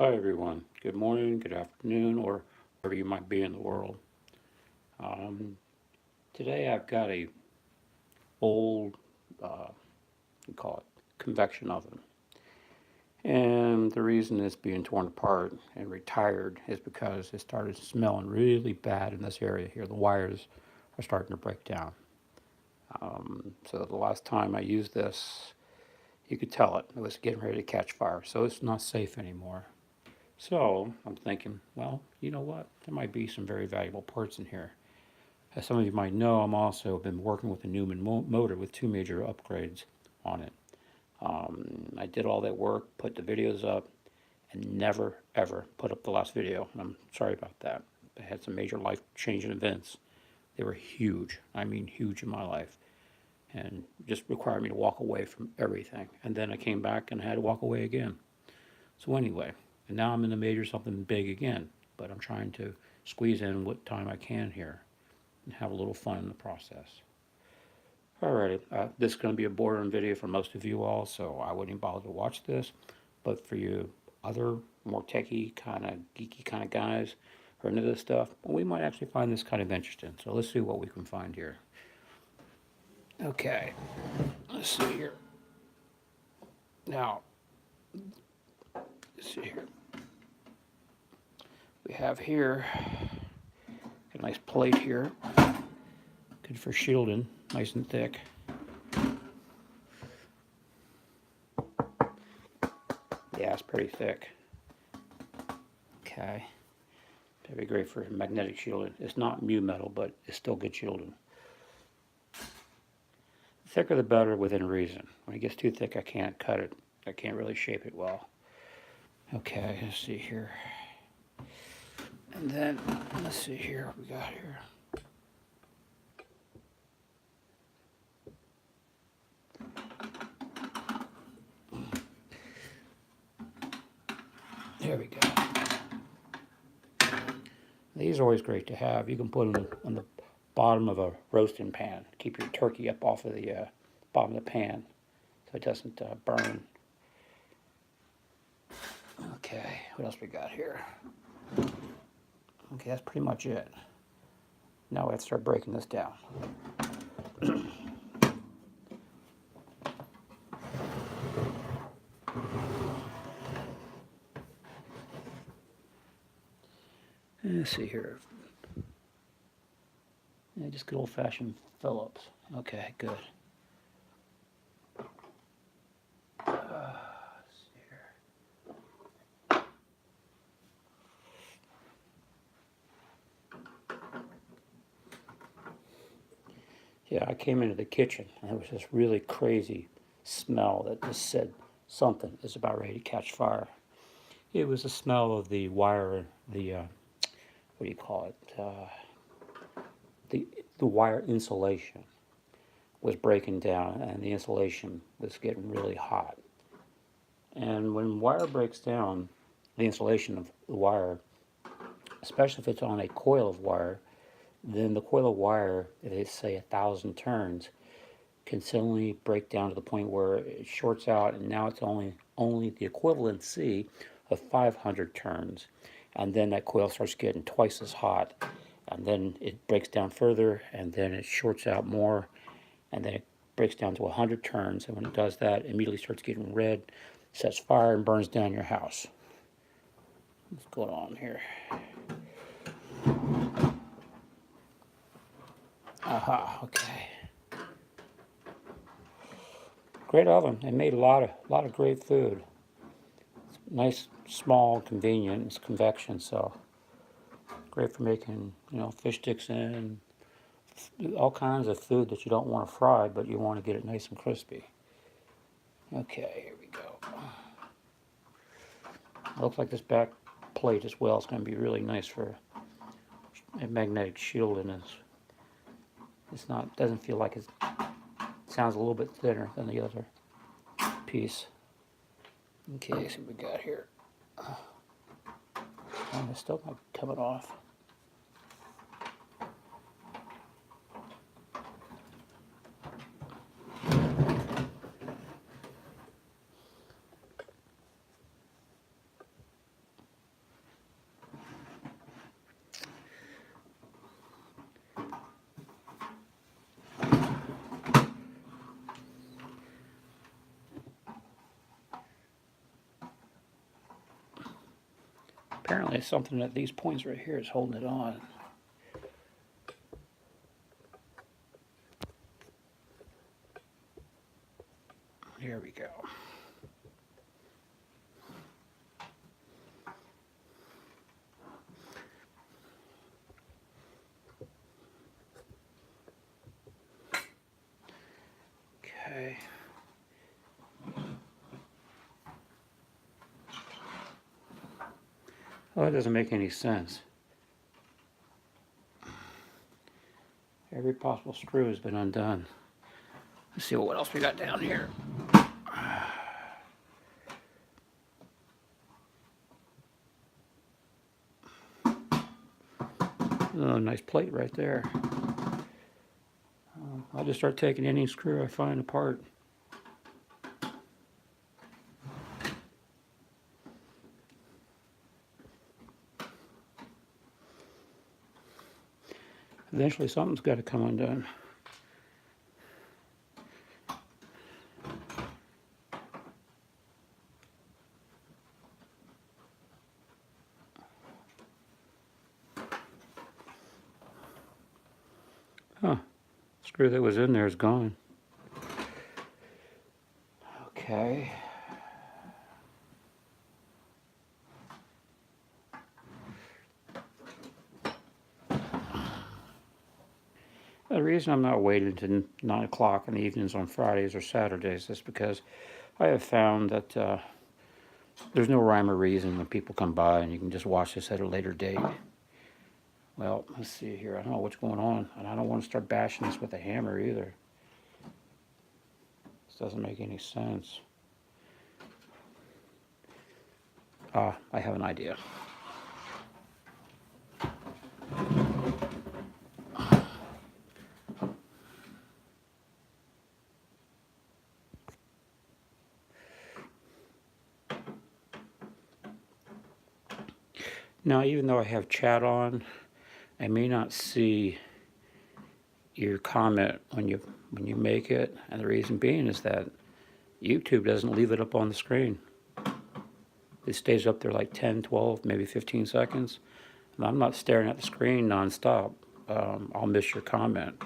Hi everyone. Good morning, good afternoon, or wherever you might be in the world. Um, Today I've got a old, we call it convection oven, and the reason it's being torn apart and retired is because it started smelling really bad in this area here. The wires are starting to break down. So the last time I used this, you could tell it was getting ready to catch fire. So it's not safe anymore. So I'm thinking, well, you know what? There might be some very valuable parts in here. As some of you might know, I'm also been working with a Newman motor with two major upgrades on it. I did all that work, put the videos up, and never ever put up the last video. I'm sorry about that. I had some major life-changing events. They were huge. I mean, huge in my life, and just required me to walk away from everything. And then I came back and had to walk away again. So anyway, and now I'm in the major something big again, but I'm trying to squeeze in what time I can here and have a little fun in the process. Alrighty, this is going to be a boring video for most of you all, so I wouldn't even bother to watch this. But for you other more techie kind of geeky kind of guys who are into this stuff, well, we might actually find this kind of interesting. So let's see what we can find here. Okay, let's see here. Now, let's see here. We have here a nice plate here, good for shielding, nice and thick. Yeah, it's pretty thick. Okay, that'd be great for magnetic shielding. It's not mu metal, but it's still good shielding. The thicker the better within reason. When it gets too thick, I can't cut it. I can't really shape it well. Okay, let's see here. And then, let's see here what we got here. There we go. These are always great to have. You can put them on the bottom of a roasting pan. Keep your turkey up off of the bottom of the pan so it doesn't burn. Okay, what else we got here? Okay, that's pretty much it. Now we have to start breaking this down. Let's see here. Yeah, just good old-fashioned Phillips. Okay, good. Let's see here. Yeah, I came into the kitchen and there was this really crazy smell that just said something is about ready to catch fire. It was the smell of the wire, the what do you call it? The wire insulation was breaking down, and the insulation was getting really hot. And when wire breaks down, the insulation of the wire, especially if it's on a coil of wire, then the coil of wire, if it's say 1,000 turns, can suddenly break down to the point where it shorts out, and now it's only the equivalency of 500 turns, and then that coil starts getting twice as hot, and then it breaks down further, and then it shorts out more, and then it breaks down to 100 turns, and when it does that, it immediately starts getting red, sets fire, and burns down your house. What's going on here? Aha, okay. Great oven. It made a lot of great food. It's nice, small, convenient. It's convection, so great for making, fish sticks and all kinds of food that you don't want to fry, but you want to get it nice and crispy. Okay, here we go. Looks like this back plate as well is going to be really nice for a magnetic shield, and it's not, doesn't feel like it sounds a little bit thinner than the other piece. Okay, see what we got here. And it's still not coming off. there's something at these points right here is holding it on. Here we go. Okay. Well, that doesn't make any sense. Every possible screw has been undone. Let's see what else we got down here. Oh, nice plate right there. I'll just start taking any screw I find apart. Eventually something's got to come undone. Huh. Screw that was in there is gone. Okay. The reason I'm not waiting to 9 o'clock in the evenings on Fridays or Saturdays is because I have found that there's no rhyme or reason when people come by and you can just watch this at a later date. Well, let's see here. I don't know what's going on, and I don't want to start bashing this with a hammer either. This doesn't make any sense. I have an idea. Now, even though I have chat on, I may not see your comment when you make it, and the reason being is that YouTube doesn't leave it up on the screen. It stays up there like 10, 12, maybe 15 seconds. And I'm not staring at the screen nonstop. I'll miss your comment.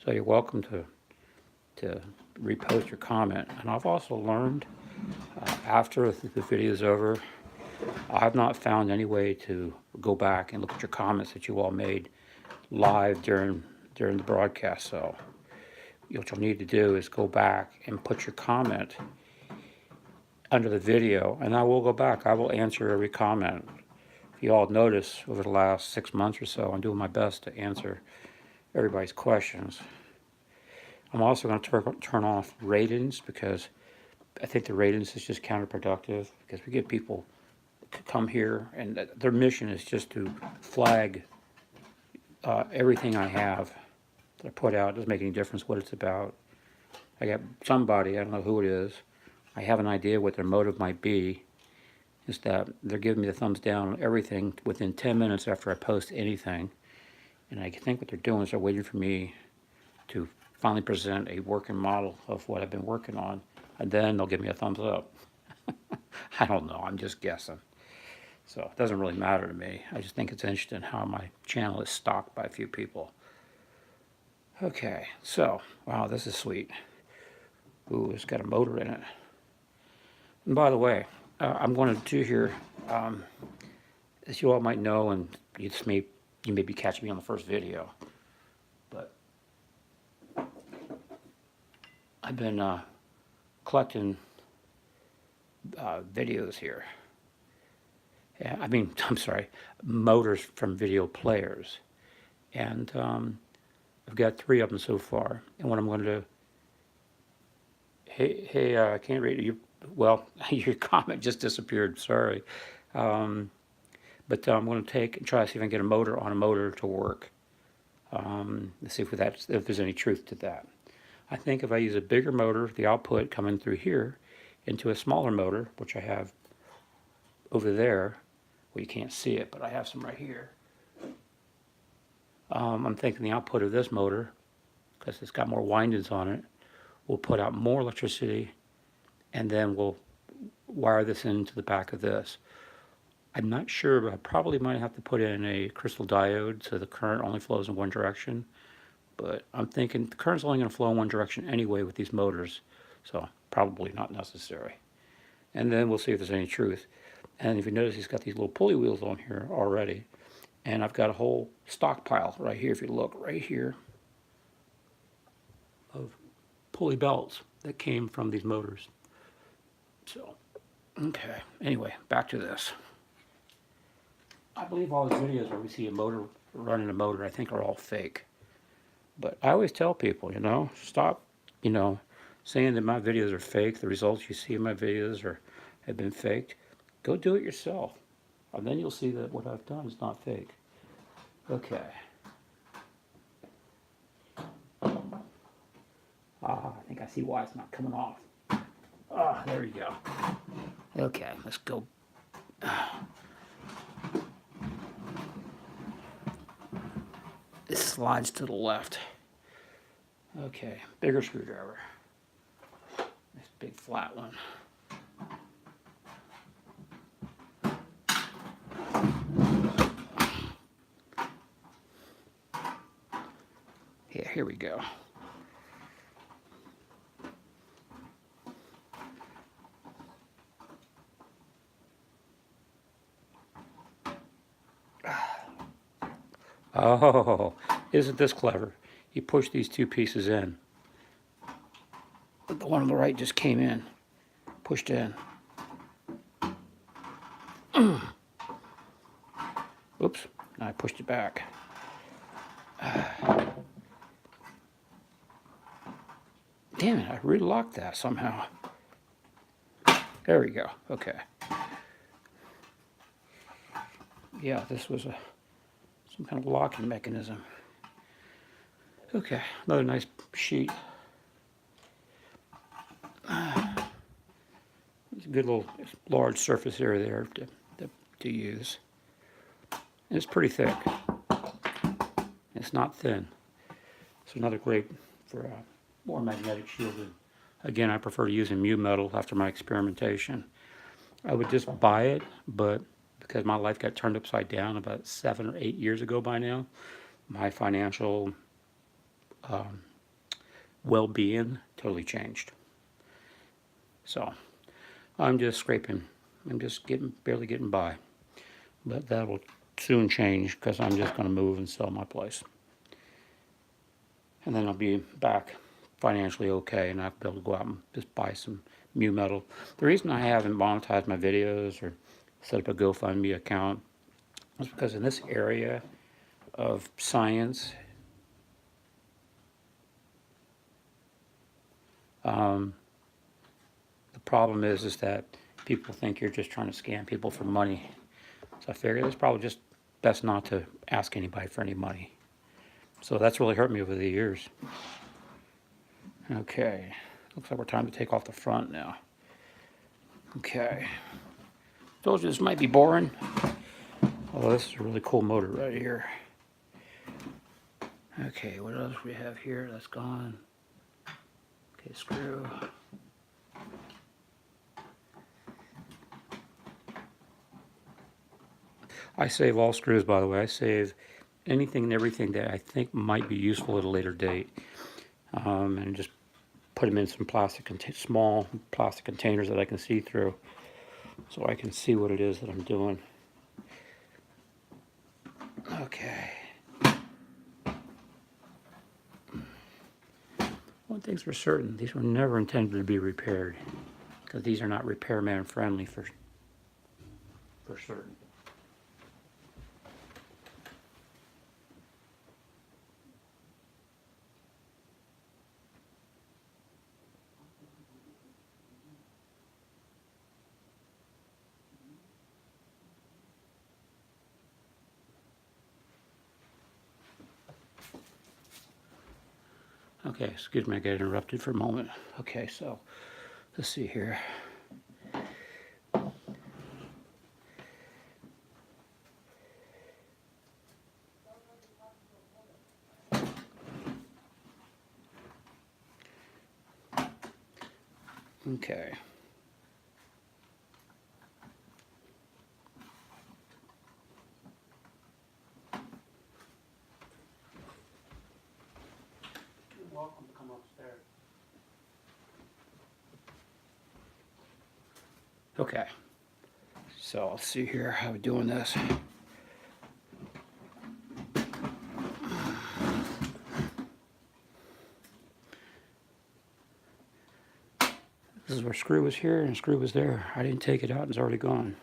So you're welcome to repost your comment. And I've also learned after the video is over, I've not found any way to go back and look at your comments that you all made live during the broadcast. So what you'll need to do is go back and put your comment under the video, and I will go back. I will answer every comment. If you all notice, over the last 6 months or so, I'm doing my best to answer everybody's questions. I'm also going to turn off ratings, because I think the ratings is just counterproductive, because we get people to come here and their mission is just to flag everything I have that I put out. It doesn't make any difference what it's about. I got somebody, I don't know who it is, I have an idea what their motive might be, is that they're giving me the thumbs down on everything within 10 minutes after I post anything. And I think what they're doing is they're waiting for me to finally present a working model of what I've been working on, and then they'll give me a thumbs up. I don't know, I'm just guessing. So it doesn't really matter to me. I just think it's interesting how my channel is stocked by a few people. Okay, so, wow, this is sweet. Ooh, it's got a motor in it. And by the way, I'm going to do here, as you all might know, and you may be catching me on the first video, but I've been collecting videos here. I'm sorry, motors from video players. And I've got 3 of them so far. And what I'm going to do, hey, I can't read you. Well, your comment just disappeared, sorry. But I'm going to try to see if I can get a motor on a motor to work. Let's see if there's any truth to that. I think if I use a bigger motor, the output coming through here, into a smaller motor, which I have over there, well, you can't see it, but I have some right here. I'm thinking the output of this motor, because it's got more windings on it, will put out more electricity, and then we'll wire this into the back of this. I'm not sure, but I probably might have to put in a crystal diode so the current only flows in one direction. But I'm thinking the current's only going to flow in one direction anyway with these motors, so probably not necessary. And then we'll see if there's any truth. And if you notice, he's got these little pulley wheels on here already. And I've got a whole stockpile right here, if you look right here, of pulley belts that came from these motors. So, okay, anyway, back to this. I believe all the videos where we see a motor running a motor, I think are all fake. But I always tell people, stop, saying that my videos are fake. The results you see in my videos have been faked. Go do it yourself. And then you'll see that what I've done is not fake. Okay. I think I see why it's not coming off. There you go. Okay, let's go. This slides to the left. Okay, bigger screwdriver. This big flat one. Yeah, here we go. Oh, isn't this clever? You push these two pieces in. The one on the right just came in, pushed in. Oops, I pushed it back. Damn it, I relocked that somehow. There we go, okay. Yeah, this was some kind of locking mechanism. Okay, another nice sheet. It's a good little large surface area there to use. And it's pretty thick. It's not thin. It's another great for more magnetic shielded. Again, I prefer to use mu metal after my experimentation. I would just buy it, but because my life got turned upside down about 7 or 8 years ago by now, my financial well-being totally changed. So I'm just scraping. I'm just barely getting by. But that will soon change because I'm just going to move and sell my place. And then I'll be back financially okay, and I'll be able to go out and just buy some mu metal. The reason I haven't monetized my videos or set up a GoFundMe account is because in this area of science, the problem is that people think you're just trying to scam people for money. So I figured it's probably just best not to ask anybody for any money. So that's really hurt me over the years. Okay, looks like we're time to take off the front now. Okay, told you this might be boring. Oh, this is a really cool motor right here. Okay, what else we have here? That's gone. Okay, screw. I save all screws, by the way. I save anything and everything that I think might be useful at a later date, and just put them in some small plastic containers that I can see through, so I can see what it is that I'm doing. Okay. One thing's for certain: these were never intended to be repaired, because these are not repairman friendly for certain. Okay, excuse me, I got interrupted for a moment. Okay, so let's see here. Okay. Okay, so let's see here how we're doing this. This is where screw was here and screw was there. I didn't take it out and it's already gone.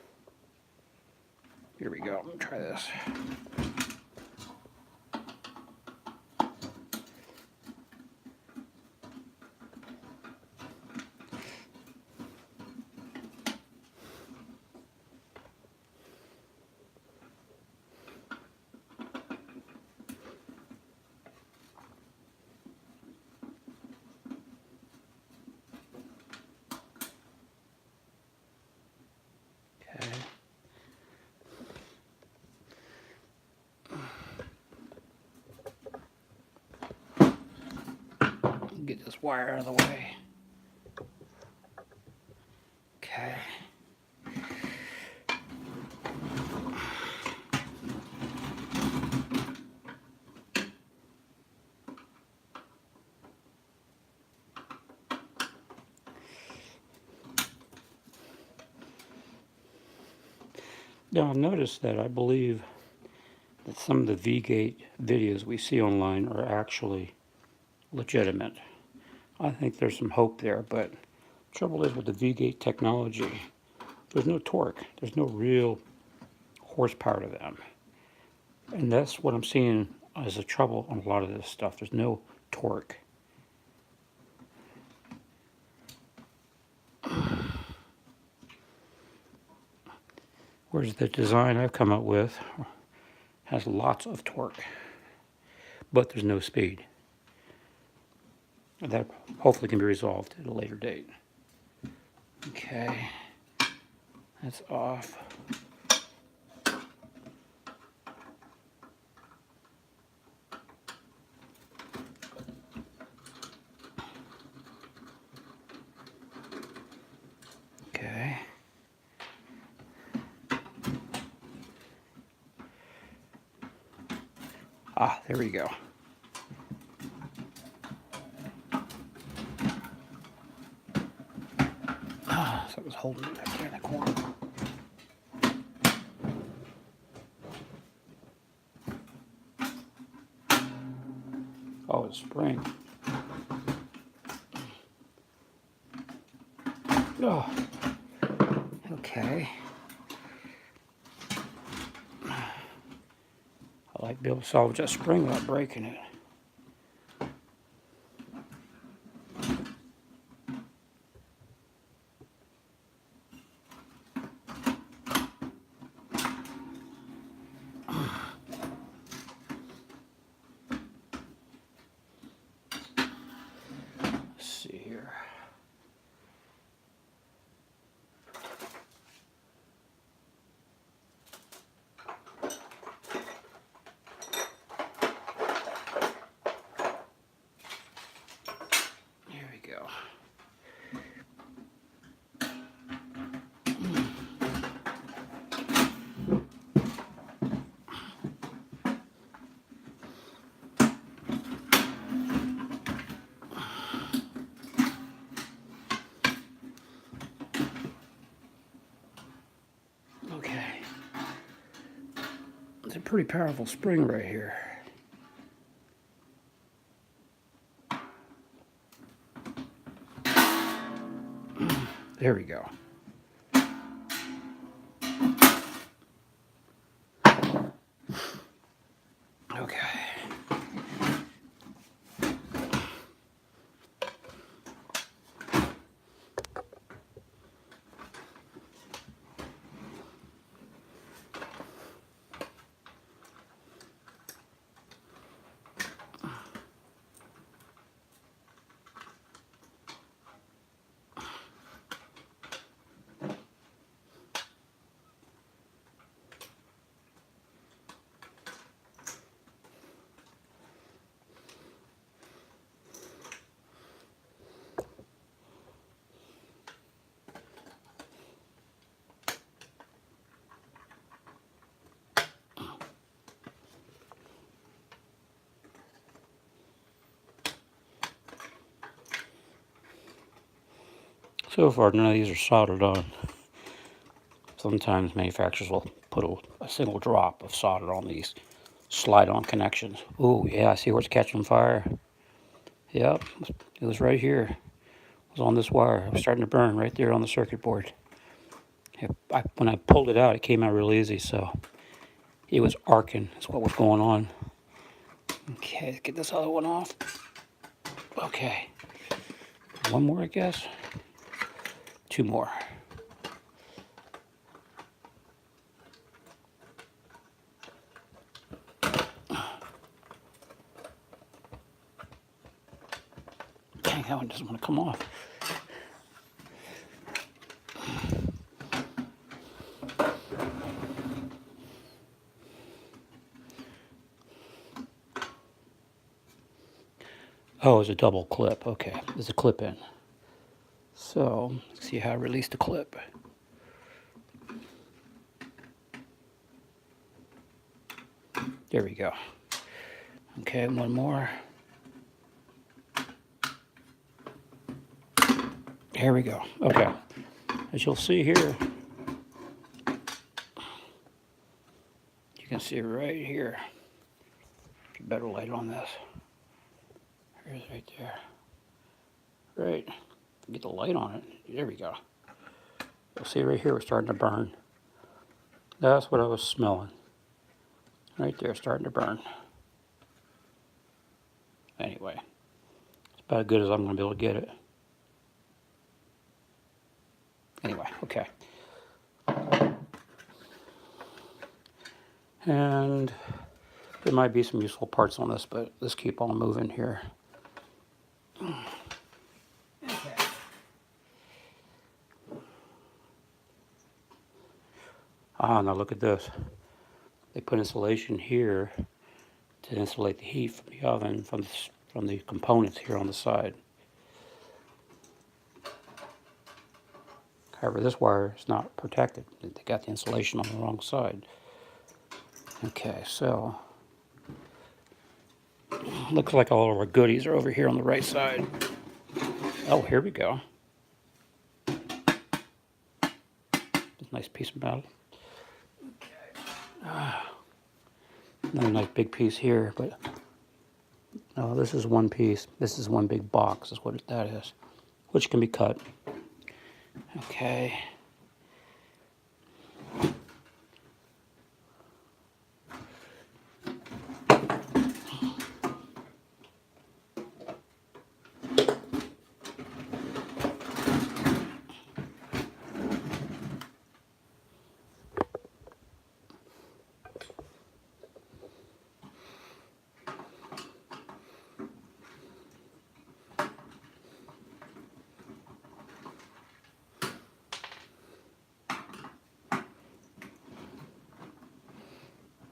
Here we go, let me try this. Okay. Get this wire out of the way. Okay. Now I've noticed that I believe that some of the V-Gate videos we see online are actually legitimate. I think there's some hope there, but the trouble is with the V-Gate technology, there's no torque. There's no real horsepower to them. And that's what I'm seeing as a trouble on a lot of this stuff. There's no torque. Whereas the design I've come up with has lots of torque, but there's no speed. That hopefully can be resolved at a later date. Okay, that's off. Okay. Ah, there we go. Ah, so it was holding it back there in the corner. Oh, it's spring. Oh, okay. I like to be able to salvage that spring without breaking it. Let's see here. There we go. Okay. It's a pretty powerful spring right here. There we go. Okay. So far, none of these are soldered on. Sometimes manufacturers will put a single drop of solder on these slide-on connections. Ooh, yeah, I see where it's catching fire. Yep, it was right here. It was on this wire. It was starting to burn right there on the circuit board. When I pulled it out, it came out real easy, so it was arcing. That's what was going on. Okay, let's get this other one off. Okay. One more, I guess. Two more. Dang, that one doesn't want to come off. Oh, it's a double clip. Okay, there's a clip in. So, let's see how I release the clip. There we go. Okay, one more. Here we go. Okay, as you'll see here, you can see right here. Better light on this. Here's right there. Right. Get the light on it. There we go. You'll see right here, we're starting to burn. That's what I was smelling. Right there, starting to burn. Anyway, it's about as good as I'm going to be able to get it. Anyway, okay. And there might be some useful parts on this, but let's keep on moving here. Okay. Ah, now look at this. They put insulation here to insulate the heat from the oven, from the components here on the side. However, this wire is not protected. They got the insulation on the wrong side. Okay, so looks like all of our goodies are over here on the right side. Oh, here we go. Nice piece of metal. Another nice big piece here, but no, this is one piece. This is one big box, is what that is, which can be cut. Okay.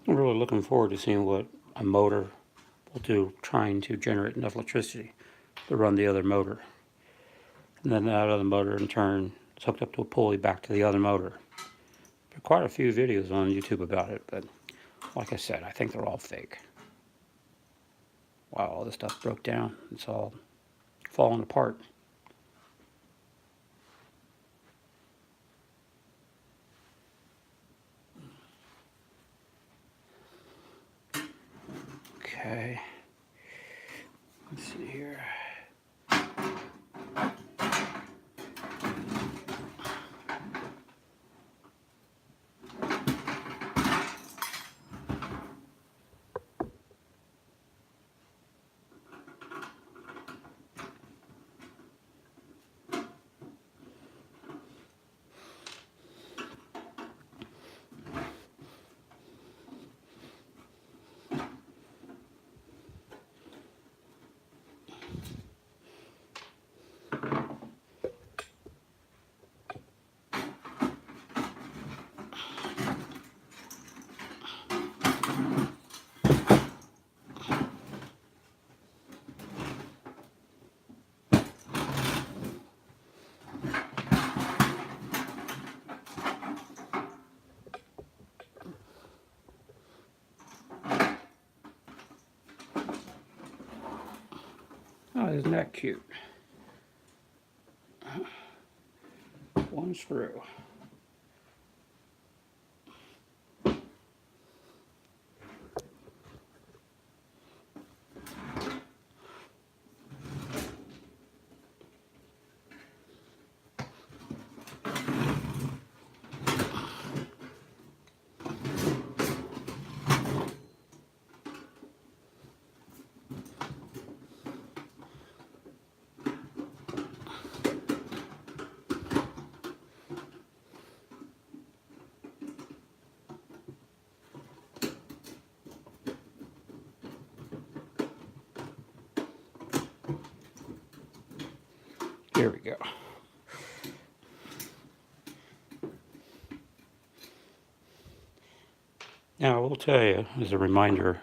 I'm really looking forward to seeing what a motor will do, trying to generate enough electricity to run the other motor. And then that other motor in turn is hooked up to a pulley back to the other motor. There are quite a few videos on YouTube about it, but like I said, I think they're all fake. Wow, all this stuff broke down. It's all falling apart. Okay. Let's see here. Oh, isn't that cute? One screw. Here we go. Now, I will tell you, as a reminder,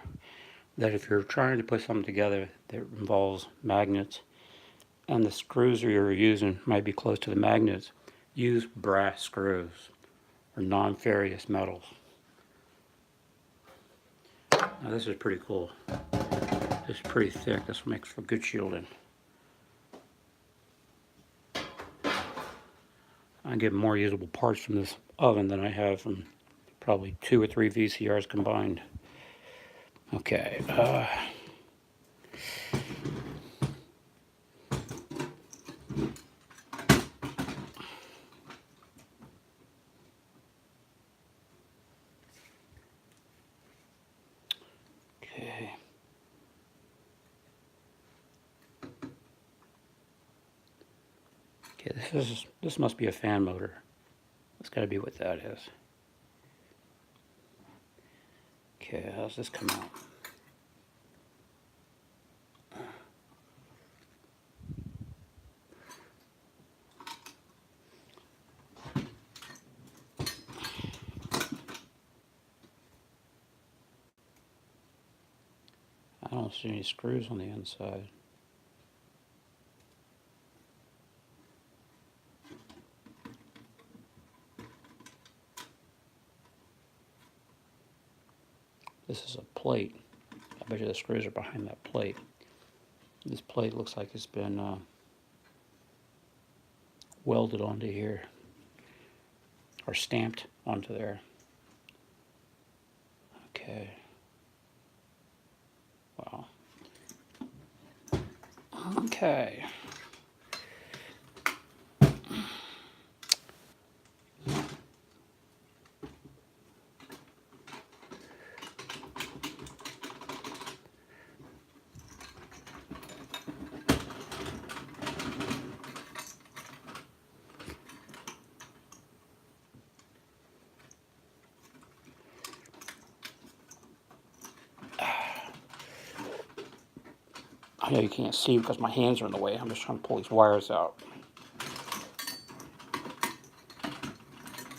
that if you're trying to put something together that involves magnets and the screws you're using might be close to the magnets, use brass screws or non-ferrous metals. Now this is pretty cool. It's pretty thick. This makes for good shielding. I get more usable parts from this oven than I have from probably 2 or 3 VCRs combined. Okay. Okay. Okay, this must be a fan motor. That's got to be what that is. Okay, how's this come out? I don't see any screws on the inside. This is a plate. I bet you the screws are behind that plate. This plate looks like it's been welded onto here or stamped onto there. Okay. Wow. Okay. I know you can't see because my hands are in the way. I'm just trying to pull these wires out.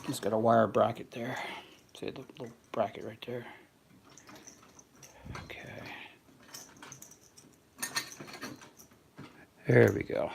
Just got a wire bracket there. See the little bracket right there? Okay. There we go.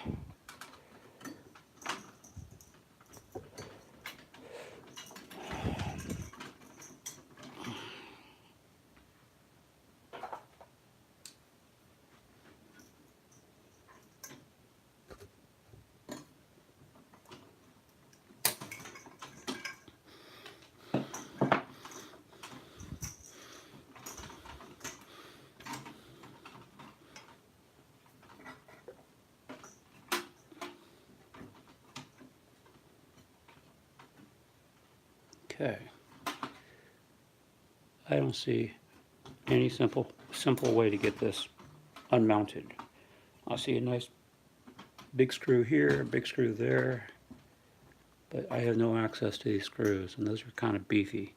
Okay. I don't see any simple way to get this unmounted. I see a nice big screw here, a big screw there, but I have no access to these screws, and those are kind of beefy.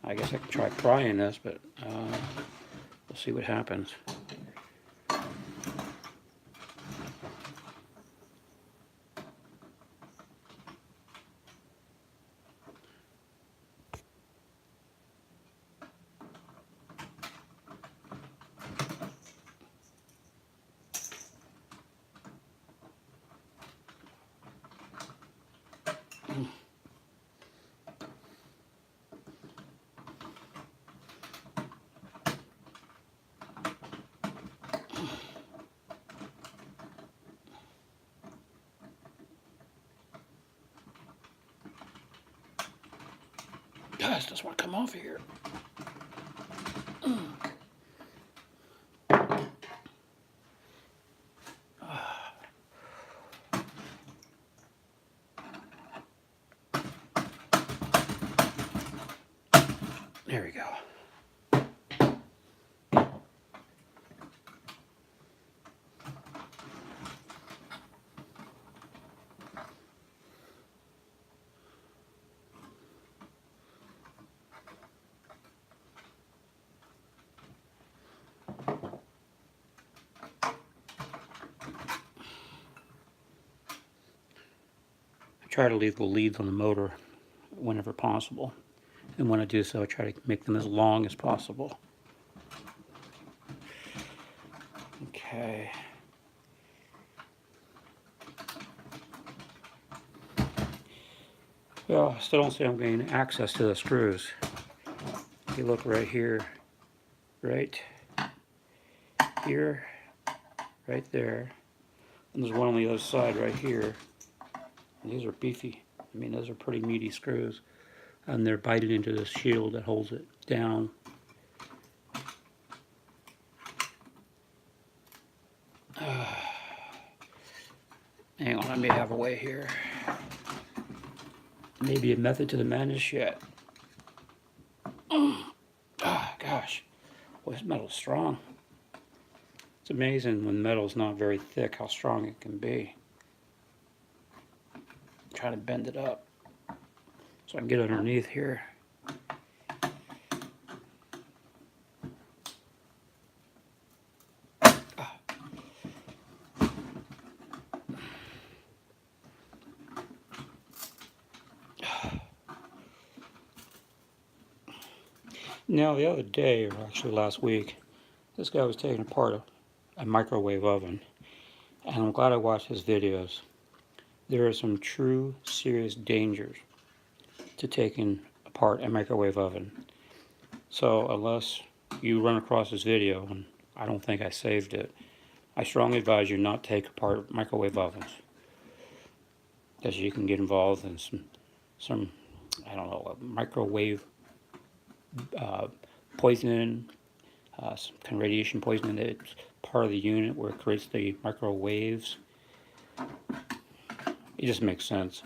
I guess I could try prying this, but we'll see what happens. Guys, this want to come off of here. There we go. try to leave the leads on the motor whenever possible. And when I do so, I try to make them as long as possible. Okay. Well, I still don't see I'm getting access to the screws. If you look right here, right here, right there, and there's one on the other side right here. And these are beefy. I mean, those are pretty meaty screws. And they're biting into the shield that holds it down. Hang on, I may have a way here. Maybe a method to the madness yet. Gosh, boy, this metal's strong. It's amazing when metal's not very thick how strong it can be. Try to bend it up so I can get underneath here. Now, the other day, or actually last week, this guy was taking apart a microwave oven, and I'm glad I watched his videos. There are some true, serious dangers to taking apart a microwave oven. So, unless you run across this video, and I don't think I saved it, I strongly advise you not take apart microwave ovens, because you can get involved in some I don't know, microwave poisoning, some kind of radiation poisoning. It's part of the unit where it creates the microwaves. It just makes sense.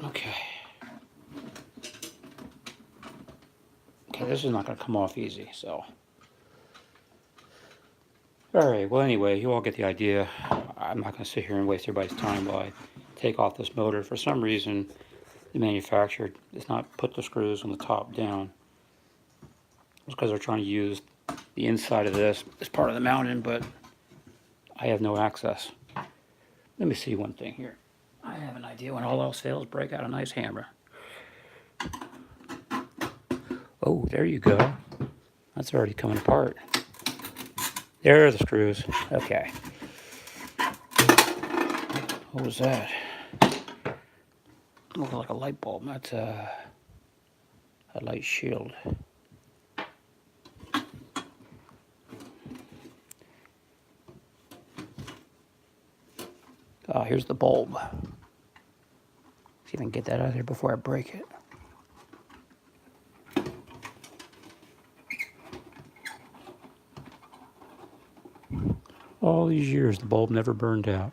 Okay. Okay, this is not going to come off easy, so. Alright, well anyway, you all get the idea. I'm not going to sit here and waste everybody's time while I take off this motor. For some reason, the manufacturer does not put the screws on the top down. It's because they're trying to use the inside of this as part of the mounting, but I have no access. Let me see one thing here. I have an idea. When all else fails, break out a nice hammer. Oh, there you go. That's already coming apart. There are the screws. Okay. What was that? Looks like a light bulb. That's a light shield. Oh, here's the bulb. See if I can get that out of there before I break it. All these years, the bulb never burned out.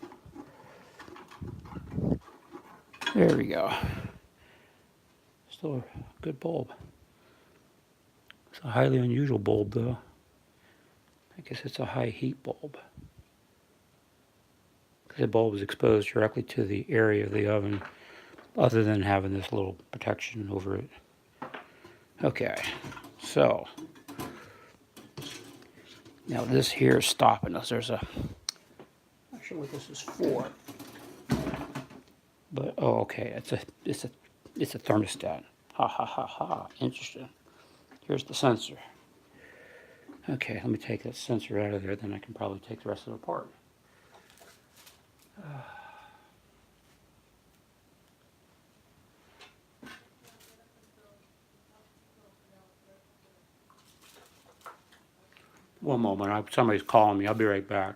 There we go. Still a good bulb. It's a highly unusual bulb, though. I guess it's a high heat bulb. The bulb is exposed directly to the area of the oven, other than having this little protection over it. Okay, so now this here is stopping us. There's a, not sure what this is for, but oh, okay, it's a thermostat. Ha ha ha ha. Interesting. Here's the sensor. Okay, let me take that sensor out of there. Then I can probably take the rest of it apart. One moment, somebody's calling me. I'll be right back.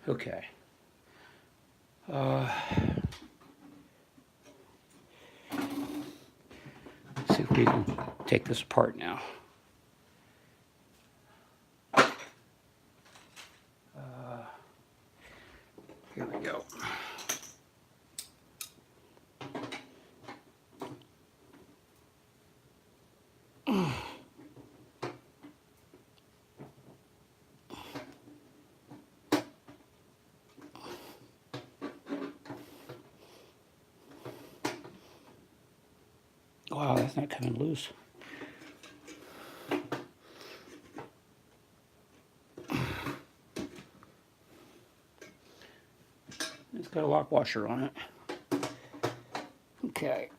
Okay. See if we can take this apart now. Here we go. Wow, that's not coming loose. It's got a lock washer on it. Okay.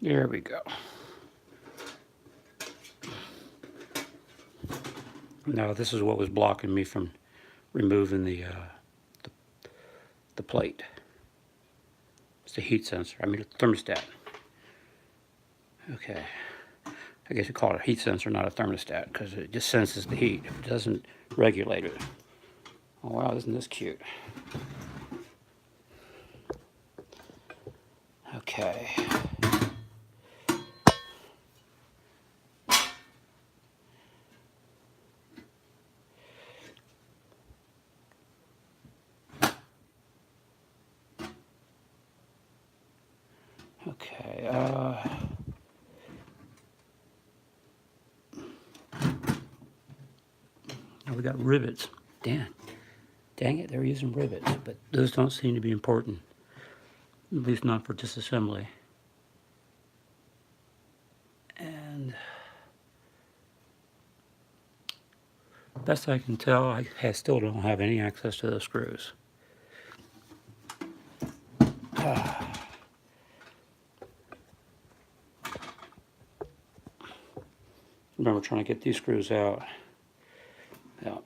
There we go. Now this is what was blocking me from removing the plate. It's the heat sensor. I mean, the thermostat. Okay. I guess you call it a heat sensor, not a thermostat, because it just senses the heat. It doesn't regulate it. Oh wow, isn't this cute? Okay. Okay. Now we got rivets. Dang it, they're using rivets, but those don't seem to be important. At least not for disassembly. And best I can tell, I still don't have any access to those screws. Remember trying to get these screws out. Yeah.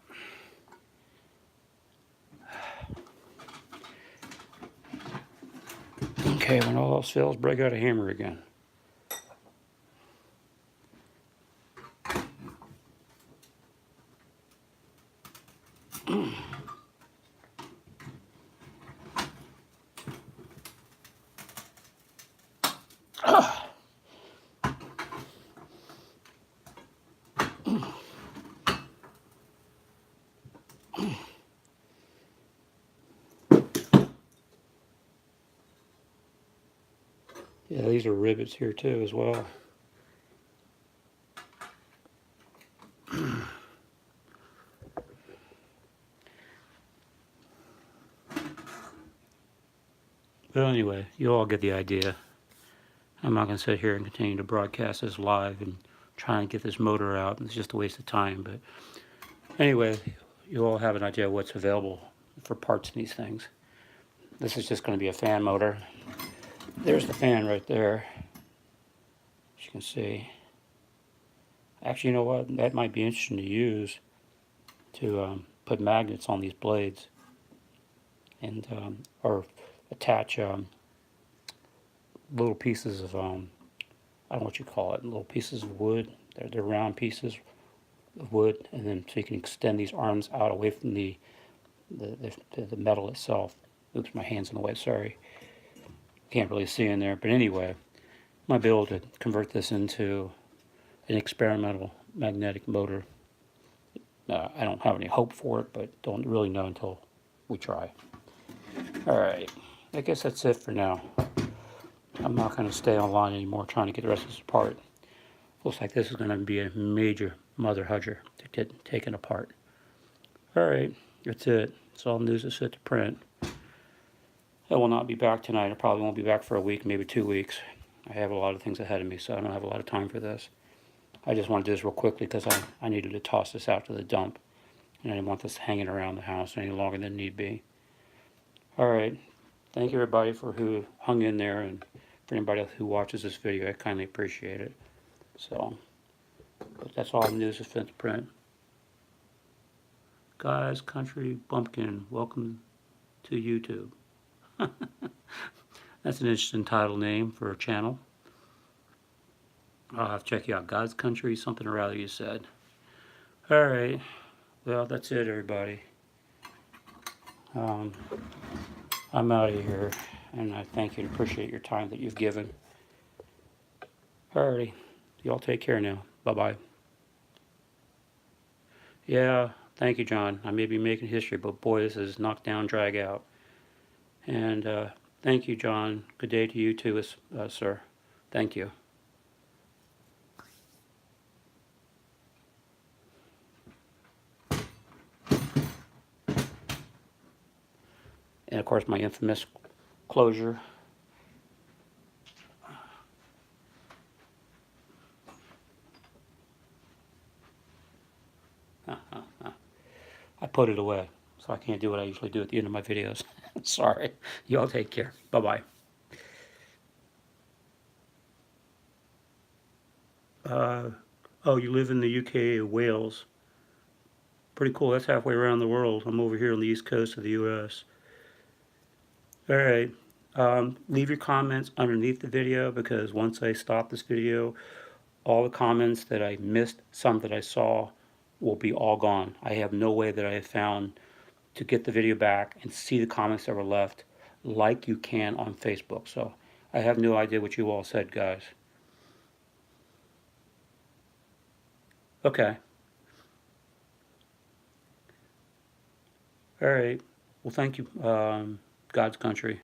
Okay, when all else fails, break out a hammer again. Yeah, these are rivets here too as well. But anyway, you all get the idea. I'm not going to sit here and continue to broadcast this live and try and get this motor out. It's just a waste of time. But anyway, you all have an idea of what's available for parts in these things. This is just going to be a fan motor. There's the fan right there, as you can see. Actually, you know what? That might be interesting to use to put magnets on these blades and or attach little pieces of I don't know what you call it, little pieces of wood. They're round pieces of wood, and then so you can extend these arms out away from the metal itself. Oops, my hand's in the way. Sorry, can't really see in there. But anyway, might be able to convert this into an experimental magnetic motor. I don't have any hope for it, but don't really know until we try. All right, I guess that's it for now. I'm not going to stay online anymore trying to get the rest of this apart. Looks like this is going to be a major mother hudger to get taken apart. All right, that's it. It's all news that's fit to print. I will not be back tonight. I probably won't be back for a week, maybe 2 weeks. I have a lot of things ahead of me, so I don't have a lot of time for this. I just want to do this real quickly because I needed to toss this out to the dump. And I didn't want this hanging around the house any longer than need be. All right. Thank you, everybody, for who hung in there, and for anybody who watches this video. I kindly appreciate it. So, but that's all the news is fit to print. Guys, Country Bumpkin, welcome to YouTube. That's an interesting title name for a channel. I'll have to check you out. God's Country, something or other you said. All right. Well, that's it, everybody. I'm out of here, and I thank you and appreciate your time that you've given. Alrighty. Y'all take care now. Bye-bye. Yeah, thank you, John. I may be making history, but boy, this is knock down, drag out. And thank you, John. Good day to you too, sir. Thank you. And of course, my infamous closure. I put it away, so I can't do what I usually do at the end of my videos. Sorry. Y'all take care. Bye-bye. Oh, you live in the UK, Wales. Pretty cool. That's halfway around the world. I'm over here on the east coast of the US. All right. Leave your comments underneath the video, because once I stop this video, all the comments that I missed, some that I saw, will be all gone. I have no way that I have found to get the video back and see the comments that were left like you can on Facebook. So I have no idea what you all said, guys. Okay. All right. Well, thank you, God's Country.